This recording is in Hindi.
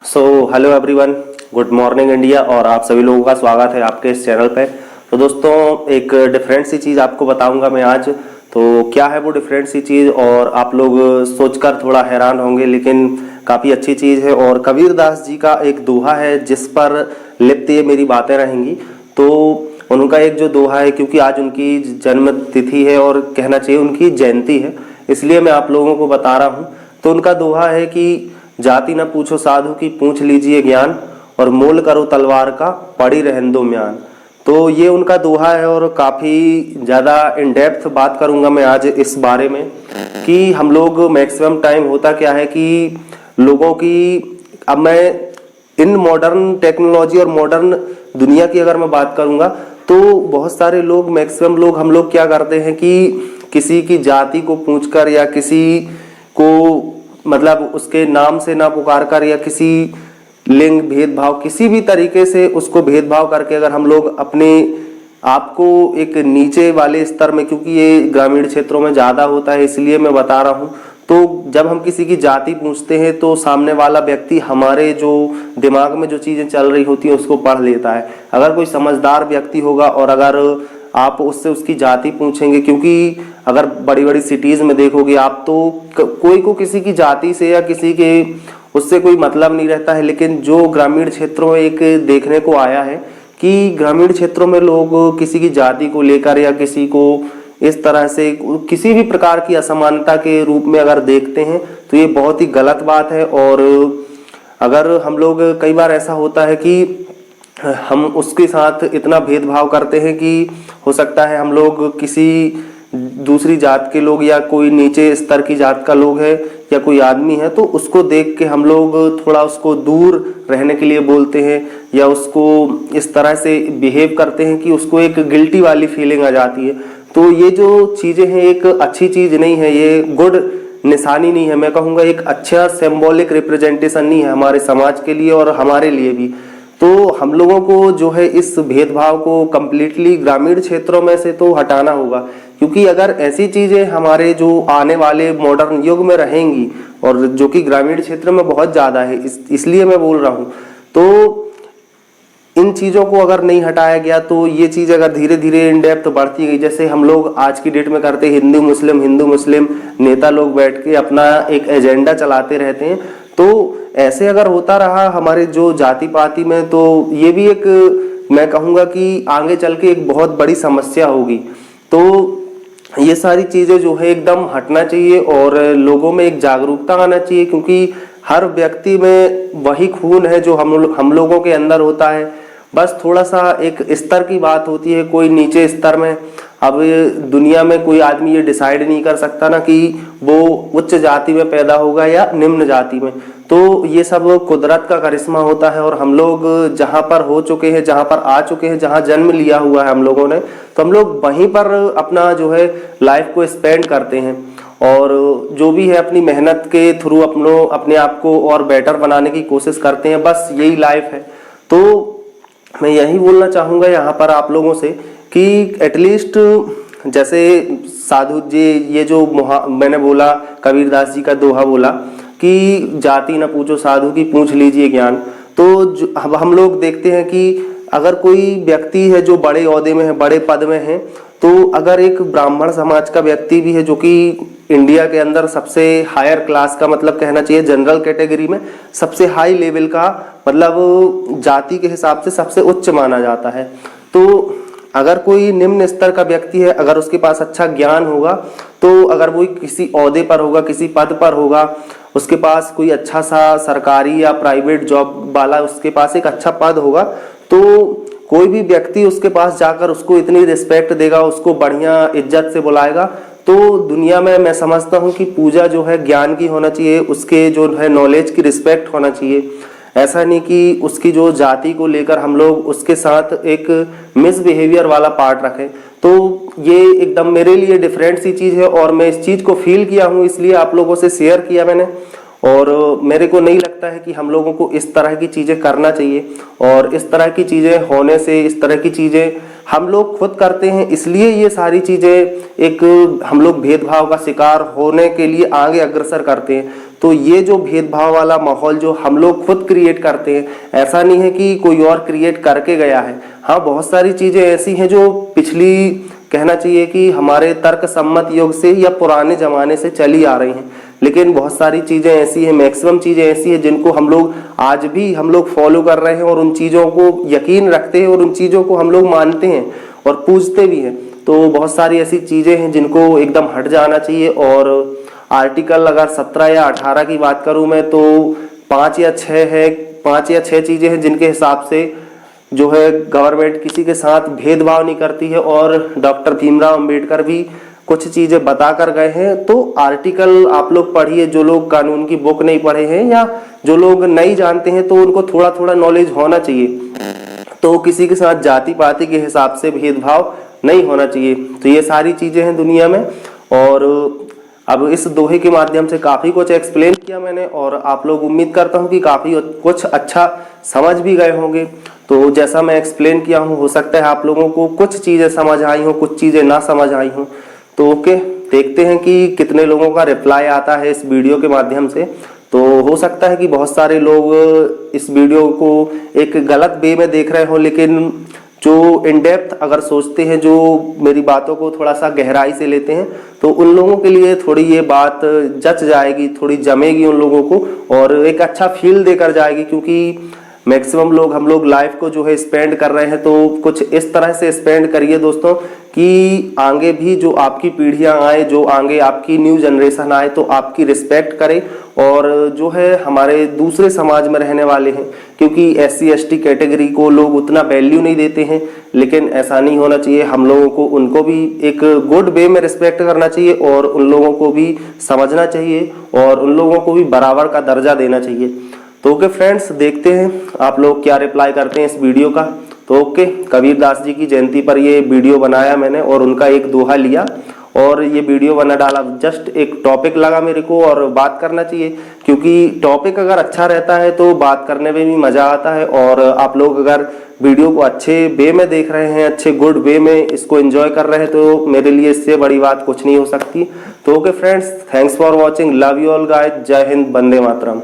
Hello everyone, good morning India. और आप सभी लोगों का स्वागत है आपके इस चैनल पे। तो दोस्तों, एक डिफरेंट सी चीज़ आपको बताऊंगा मैं आज। तो क्या है वो डिफरेंट सी चीज़, और आप लोग सोचकर थोड़ा हैरान होंगे, लेकिन काफ़ी अच्छी चीज़ है। और कबीर दास जी का एक दोहा है जिस पर लिप्त ये मेरी बातें रहेंगी। तो उनका एक जो दोहा है, क्योंकि आज उनकी जन्म तिथि है और कहना चाहिए उनकी जयंती है, इसलिए मैं आप लोगों को बता रहा हूँ। तो उनका दोहा है कि जाति न पूछो साधु की, पूछ लीजिए ज्ञान, और मोल करो तलवार का, पड़ी रहन दो म्यान। तो ये उनका दोहा है, और काफ़ी ज़्यादा इन डेप्थ बात करूंगा मैं आज इस बारे में कि हम लोग मैक्सिमम टाइम होता क्या है कि लोगों की, अब मैं इन मॉडर्न टेक्नोलॉजी और मॉडर्न दुनिया की अगर मैं बात करूंगा, तो बहुत सारे लोग, मैक्सिमम लोग, हम लोग क्या करते हैं कि किसी की जाति को पूछकर या किसी को मतलब उसके नाम से ना पुकार कर, या किसी लिंग भेदभाव, किसी भी तरीके से उसको भेदभाव करके अगर हम लोग अपने आप को एक नीचे वाले स्तर में, क्योंकि ये ग्रामीण क्षेत्रों में ज़्यादा होता है इसलिए मैं बता रहा हूँ। तो जब हम किसी की जाति पूछते हैं तो सामने वाला व्यक्ति हमारे जो दिमाग में जो चीज़ें चल रही होती हैं उसको पढ़ लेता है। अगर कोई समझदार व्यक्ति होगा और अगर आप उससे उसकी जाति पूछेंगे, क्योंकि अगर बड़ी बड़ी सिटीज में देखोगे आप, तो कोई को किसी की जाति से या किसी के उससे कोई मतलब नहीं रहता है। लेकिन जो ग्रामीण क्षेत्रों में एक देखने को आया है कि ग्रामीण क्षेत्रों में लोग किसी की जाति को लेकर या किसी को इस तरह से किसी भी प्रकार की असमानता के रूप में अगर देखते हैं, तो ये बहुत ही गलत बात है। और अगर हम लोग, कई बार ऐसा होता है कि हम उसके साथ इतना भेदभाव करते हैं कि हो सकता है हम लोग किसी दूसरी जात के लोग या कोई नीचे स्तर की जात का लोग है या कोई आदमी है, तो उसको देख के हम लोग थोड़ा उसको दूर रहने के लिए बोलते हैं, या उसको इस तरह से बिहेव करते हैं कि उसको एक गिल्टी वाली फीलिंग आ जाती है। तो ये जो चीज़ें हैं एक अच्छी चीज़ नहीं है, ये गुड निशानी नहीं है। मैं कहूँगा एक अच्छा सिंबॉलिक रिप्रेजेंटेशन नहीं है हमारे समाज के लिए और हमारे लिए भी। तो हम लोगों को जो है इस भेदभाव को कंप्लीटली ग्रामीण क्षेत्रों में से तो हटाना होगा, क्योंकि अगर ऐसी चीजें हमारे जो आने वाले मॉडर्न युग में रहेंगी, और जो कि ग्रामीण क्षेत्र में बहुत ज्यादा है, इसलिए मैं बोल रहा हूँ। तो इन चीज़ों को अगर नहीं हटाया गया तो ये चीज़ अगर धीरे धीरे इन डेप्थ बढ़ती गई, जैसे हम लोग आज की डेट में करते हैं, हिंदू मुस्लिम नेता लोग बैठ के अपना एक एजेंडा चलाते रहते हैं। तो ऐसे अगर होता रहा हमारे जो जाति पाति में, तो ये भी एक, मैं कहूँगा कि आगे चल के एक बहुत बड़ी समस्या होगी। तो ये सारी चीज़ें जो है एकदम हटना चाहिए और लोगों में एक जागरूकता आना चाहिए, क्योंकि हर व्यक्ति में वही खून है जो हम लोगों के अंदर होता है। बस थोड़ा सा एक स्तर की बात होती है, कोई नीचे स्तर में। अब दुनिया में कोई आदमी ये डिसाइड नहीं कर सकता ना कि वो उच्च जाति में पैदा होगा या निम्न जाति में। तो ये सब कुदरत का करिश्मा होता है, और हम लोग जहाँ पर हो चुके हैं, जहाँ पर आ चुके हैं, जहाँ जन्म लिया हुआ है हम लोगों ने, तो हम लोग वहीं पर अपना जो है लाइफ को स्पेंड करते हैं, और जो भी है अपनी मेहनत के थ्रू अपने आप को और बेटर बनाने की कोशिश करते हैं। बस यही लाइफ है। तो मैं यही बोलना चाहूँगा यहाँ पर आप लोगों से कि एटलीस्ट, जैसे साधु जी, ये जो मैंने बोला, कबीरदास जी का दोहा बोला कि जाति न पूछो साधु की, पूछ लीजिए ज्ञान। तो अब हम लोग देखते हैं कि अगर कोई व्यक्ति है जो बड़े ओहदे में है, बड़े पद में है, तो अगर एक ब्राह्मण समाज का व्यक्ति भी है जो कि इंडिया के अंदर सबसे हायर क्लास का, मतलब कहना चाहिए जनरल कैटेगरी में सबसे हाई लेवल का, मतलब जाति के हिसाब से सबसे उच्च माना जाता है। तो अगर कोई निम्न स्तर का व्यक्ति है, अगर उसके पास अच्छा ज्ञान होगा, तो अगर वो किसी ओहदे पर होगा, किसी पद पर होगा, उसके पास कोई अच्छा सा सरकारी या प्राइवेट जॉब वाला, उसके पास एक अच्छा पद होगा, तो कोई भी व्यक्ति उसके पास जाकर उसको इतनी रिस्पेक्ट देगा, उसको बढ़िया इज्जत से बुलाएगा। तो दुनिया में मैं समझता हूँ कि पूजा जो है ज्ञान की होना चाहिए, उसके जो है नॉलेज की रिस्पेक्ट होना चाहिए। ऐसा नहीं कि उसकी जो जाति को लेकर हम लोग उसके साथ एक मिसबिहेवियर वाला पार्ट रखें। तो ये एकदम मेरे लिए डिफरेंट सी चीज़ है, और मैं इस चीज़ को फील किया हूँ, इसलिए आप लोगों से शेयर किया मैंने। और मेरे को नहीं लगता है कि हम लोगों को इस तरह की चीज़ें करना चाहिए, और इस तरह की चीज़ें होने से, इस तरह की चीज़ें हम लोग खुद करते हैं, इसलिए ये सारी चीजें एक हम लोग भेदभाव का शिकार होने के लिए आगे अग्रसर करते हैं। तो ये जो भेदभाव वाला माहौल जो हम लोग खुद क्रिएट करते हैं, ऐसा नहीं है कि कोई और क्रिएट करके गया है। हाँ, बहुत सारी चीजें ऐसी हैं जो पिछली कहना चाहिए कि हमारे तर्क सम्मत युग से या पुराने जमाने से चली आ रही हैं, लेकिन बहुत सारी चीजें ऐसी हैं, मैक्सिमम चीजें ऐसी हैं जिनको हम लोग आज भी हम लोग फॉलो कर रहे हैं और उन चीजों को यकीन रखते हैं और उन चीजों को हम लोग मानते हैं और पूजते भी हैं। तो बहुत सारी ऐसी चीजें हैं जिनको एकदम हट जाना चाहिए। और आर्टिकल अगर 17 या 18 की बात करूं मैं, तो 5 या 6 चीजें हैं जिनके हिसाब से जो है गवर्नमेंट किसी के साथ भेदभाव नहीं करती है। और डॉक्टर भीमराव अंबेडकर भी कुछ चीजें बता कर गए हैं। तो आर्टिकल आप लोग पढ़िए, जो लोग कानून की बुक नहीं पढ़े हैं या जो लोग नहीं जानते हैं, तो उनको थोड़ा थोड़ा नॉलेज होना चाहिए। तो किसी के साथ जाति पाति के हिसाब से भेदभाव नहीं होना चाहिए। तो ये सारी चीजें हैं दुनिया में। और अब इस दोहे के माध्यम से काफी कुछ एक्सप्लेन किया मैंने, और आप लोग उम्मीद करता हूँ कि काफी कुछ अच्छा समझ भी गए होंगे। तो जैसा मैं एक्सप्लेन किया हूँ, हो सकता है आप लोगों को कुछ चीजें समझ आई हो, कुछ चीजें ना समझ आई हो। तो ओके, देखते हैं कि कितने लोगों का रिप्लाई आता है इस वीडियो के माध्यम से। तो हो सकता है कि बहुत सारे लोग इस वीडियो को एक गलत वे में देख रहे हो, लेकिन जो इन डेप्थ अगर सोचते हैं, जो मेरी बातों को थोड़ा सा गहराई से लेते हैं, तो उन लोगों के लिए थोड़ी ये बात जच जाएगी, थोड़ी जमेगी उन लोगों को और एक अच्छा फील देकर जाएगी। क्योंकि मैक्सिमम लोग हम लोग लाइफ को जो है स्पेंड कर रहे हैं, तो कुछ इस तरह से स्पेंड करिए दोस्तों कि आगे भी जो आपकी पीढ़ियां आए, जो आगे आपकी न्यू जनरेशन आए, तो आपकी रिस्पेक्ट करे। और जो है हमारे दूसरे समाज में रहने वाले हैं, क्योंकि SC ST कैटेगरी को लोग उतना वैल्यू नहीं देते हैं, लेकिन ऐसा नहीं होना चाहिए। हम लोगों को उनको भी एक गुड वे में रिस्पेक्ट करना चाहिए और उन लोगों को भी समझना चाहिए और उन लोगों को भी बराबर का दर्जा देना चाहिए। तो ओके फ्रेंड्स, देखते हैं आप लोग क्या रिप्लाई करते हैं इस वीडियो का। तो ओके, कबीरदास जी की जयंती पर ये वीडियो बनाया मैंने और उनका एक दोहा लिया और ये वीडियो बना डाला। जस्ट एक टॉपिक लगा मेरे को और बात करना चाहिए, क्योंकि टॉपिक अगर अच्छा रहता है तो बात करने में भी मजा आता है। और आप लोग अगर वीडियो को अच्छे वे में देख रहे हैं, अच्छे गुड वे में इसको एंजॉय कर रहे हैं, तो मेरे लिए इससे बड़ी बात कुछ नहीं हो सकती। तो okay friends, thanks for watching, love you all guys, जय हिंद, वंदे मातरम।